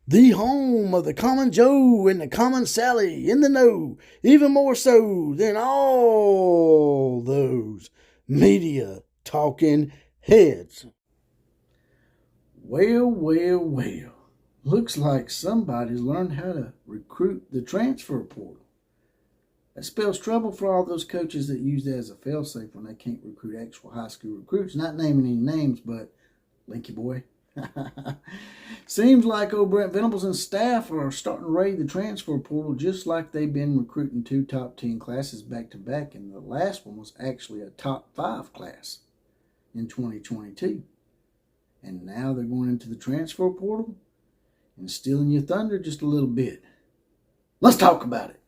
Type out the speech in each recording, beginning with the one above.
The home of the common Joe and the common Sally in the know, even more so than all those media talking heads. Well. Looks like somebody's learned how to recruit the transfer portal. That spells trouble for all those coaches that use that as a failsafe when they can't recruit actual high school recruits. Not naming any names, but Linky boy. Seems like old Brent Venables and staff are starting to raid the transfer portal just like they've been recruiting 2 top 10 classes back to back, and the last one was actually a top 5 class in 2022. And now they're going into the transfer portal and stealing your thunder just a little bit. Let's talk about it.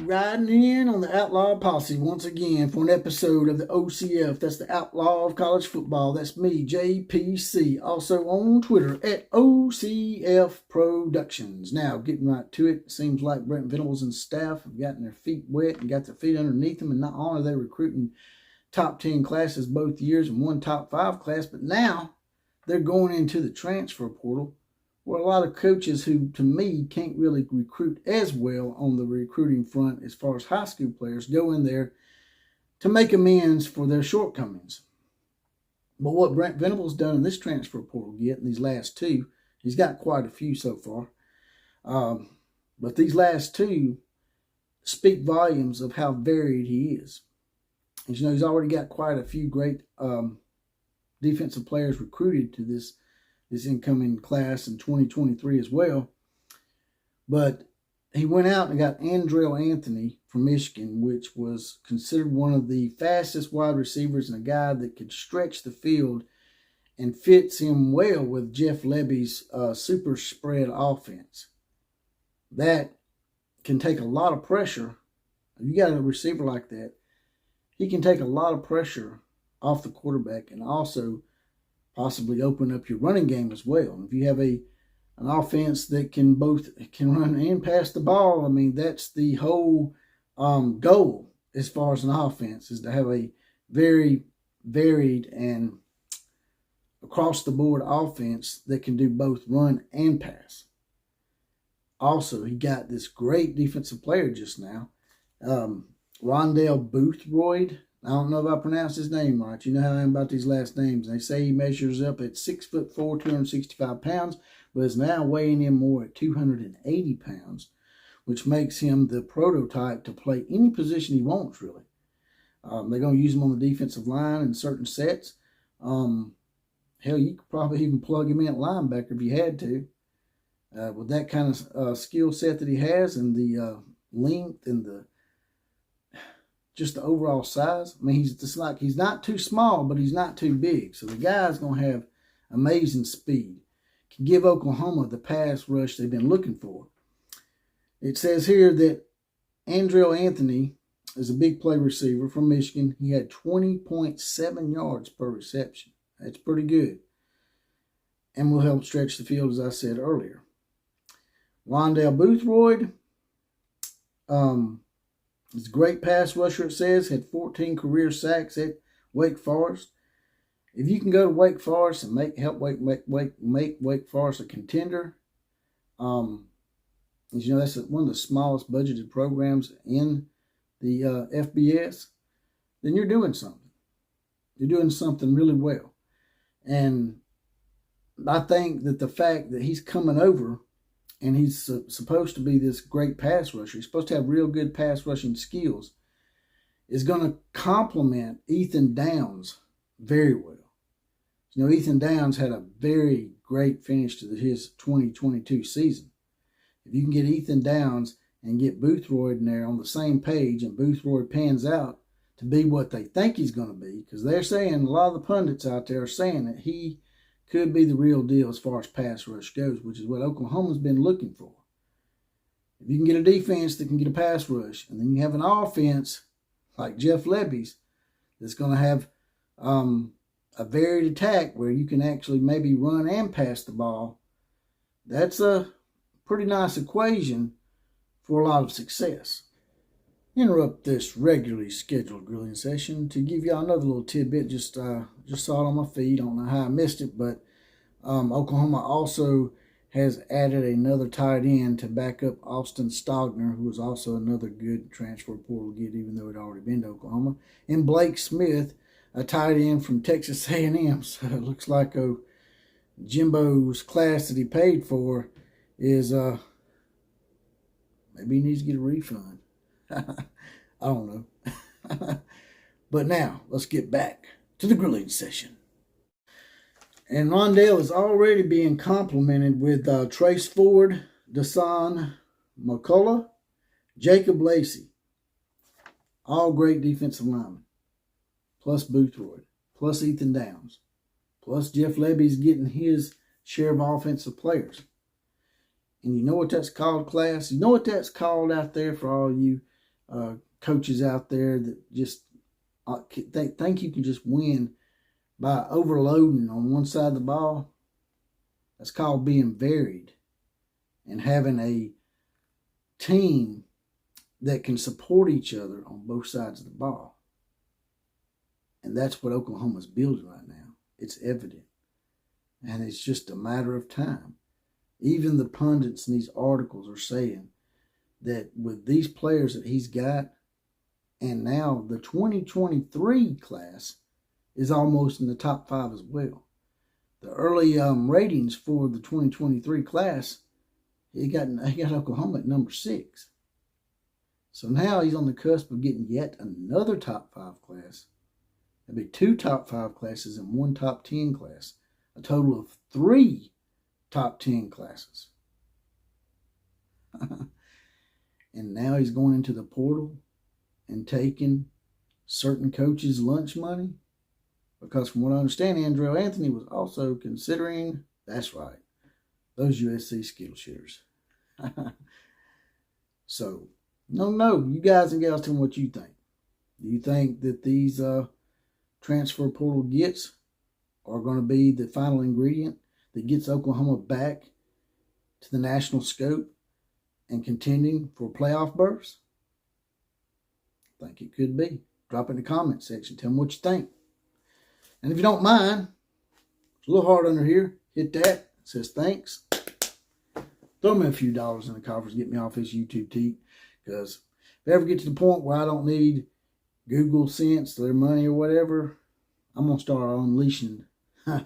Riding in on the Outlaw Posse once again for an episode of the OCF. That's the Outlaw of College Football. That's me, JPC. Also on Twitter at OCF Productions. Now, getting right to it, seems like Brent Venables and staff have gotten their feet wet and got their feet underneath them. And not only are they recruiting top 10 classes both years and 1 top 5 class, but now they're going into the transfer portal, where a lot of coaches who, to me, can't really recruit as well on the recruiting front as far as high school players go in there to make amends for their shortcomings. But what Brent Venables done in this transfer portal in these last 2, he's got quite a few so far. But these last 2 speak volumes of how varied he is. As you know, he's already got quite a few great defensive players recruited to this incoming class in 2023 as well. But he went out and got Andrel Anthony from Michigan, which was considered one of the fastest wide receivers and a guy that could stretch the field and fits him well with Jeff Lebby's super spread offense. That can take a lot of pressure. If you got a receiver like that, he can take a lot of pressure off the quarterback and also possibly open up your running game as well. And if you have an offense that can run and pass the ball, I mean, that's the whole goal as far as an offense, is to have a very varied and across-the-board offense that can do both run and pass. Also, he got this great defensive player just now, Rondell Boothroyd. I don't know if I pronounced his name right. You know how I am about these last names. They say he measures up at 6'4", 265 pounds, but is now weighing in more at 280 pounds, which makes him the prototype to play any position he wants, really. They're going to use him on the defensive line in certain sets. Hell, you could probably even plug him in at linebacker if you had to. With that kind of skill set that he has, and the length and just the overall size. I mean, he's not too small, but he's not too big. So the guy's going to have amazing speed. Can give Oklahoma the pass rush they've been looking for. It says here that Andrel Anthony is a big play receiver from Michigan. He had 20.7 yards per reception. That's pretty good. And will help stretch the field, as I said earlier. Rondell Boothroyd, he's a great pass rusher, it says. Had 14 career sacks at Wake Forest. If you can go to Wake Forest and help make Wake Forest a contender, as you know, that's one of the smallest budgeted programs in the FBS, then you're doing something. You're doing something really well. And I think that the fact that he's coming over and he's supposed to be this great pass rusher, he's supposed to have real good pass rushing skills, is going to complement Ethan Downs very well. You know, Ethan Downs had a very great finish to his 2022 season. If you can get Ethan Downs and get Boothroyd in there on the same page, and Boothroyd pans out to be what they think he's going to be, because they're saying, a lot of the pundits out there are saying that he could be the real deal as far as pass rush goes, which is what Oklahoma's been looking for. If you can get a defense that can get a pass rush, and then you have an offense like Jeff Lebby's that's going to have a varied attack where you can actually maybe run and pass the ball, that's a pretty nice equation for a lot of success. Interrupt this regularly scheduled grilling session to give y'all another little tidbit. Just saw it on my feed. I don't know how I missed it, but Oklahoma also has added another tight end to back up Austin Stogner, who was also another good transfer portal get, even though he'd already been to Oklahoma. And Blake Smith, a tight end from Texas A&M. So it looks like Jimbo's class that he paid for is maybe he needs to get a refund. I don't know. But now, let's get back to the grilling session. And Rondale is already being complimented with Trace Ford, Dasan McCullough, Jacob Lacey. All great defensive linemen. Plus Boothroyd. Plus Ethan Downs. Plus Jeff Lebby's getting his share of offensive players. And you know what that's called, class? You know what that's called out there for all you coaches out there that just think you can just win by overloading on one side of the ball? That's called being varied and having a team that can support each other on both sides of the ball. And that's what Oklahoma's building right now. It's evident. And it's just a matter of time. Even the pundits in these articles are saying that with these players that he's got, and now the 2023 class is almost in the top 5 as well. The early ratings for the 2023 class, he got Oklahoma at number 6. So now he's on the cusp of getting yet another top 5 class. There'll be 2 top 5 classes and 1 top 10 class. A total of 3 top 10 classes. And now he's going into the portal and taking certain coaches' lunch money. Because from what I understand, Andrell Anthony was also considering, that's right, those USC Skillshares. So, no, you guys and gals tell me what you think. Do you think that these transfer portal gets are going to be the final ingredient that gets Oklahoma back to the national scope and contending for playoff berths? I think it could be. Drop in the comment section. Tell me what you think. And if you don't mind, it's a little hard under here. Hit that. It says thanks. Throw me a few dollars in the coffers. Get me off this YouTube teat. Because if I ever get to the point where I don't need Google cents, their money or whatever, I'm going to start unleashing. I'm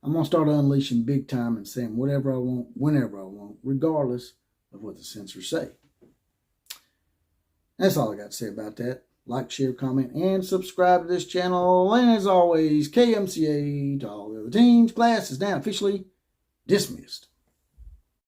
going to start unleashing big time and saying whatever I want, whenever I want, regardless of what the censors say. That's all I got to say about that. Like, share, comment, and subscribe to this channel. And as always, KMCA to all the other teams. Class is now officially dismissed.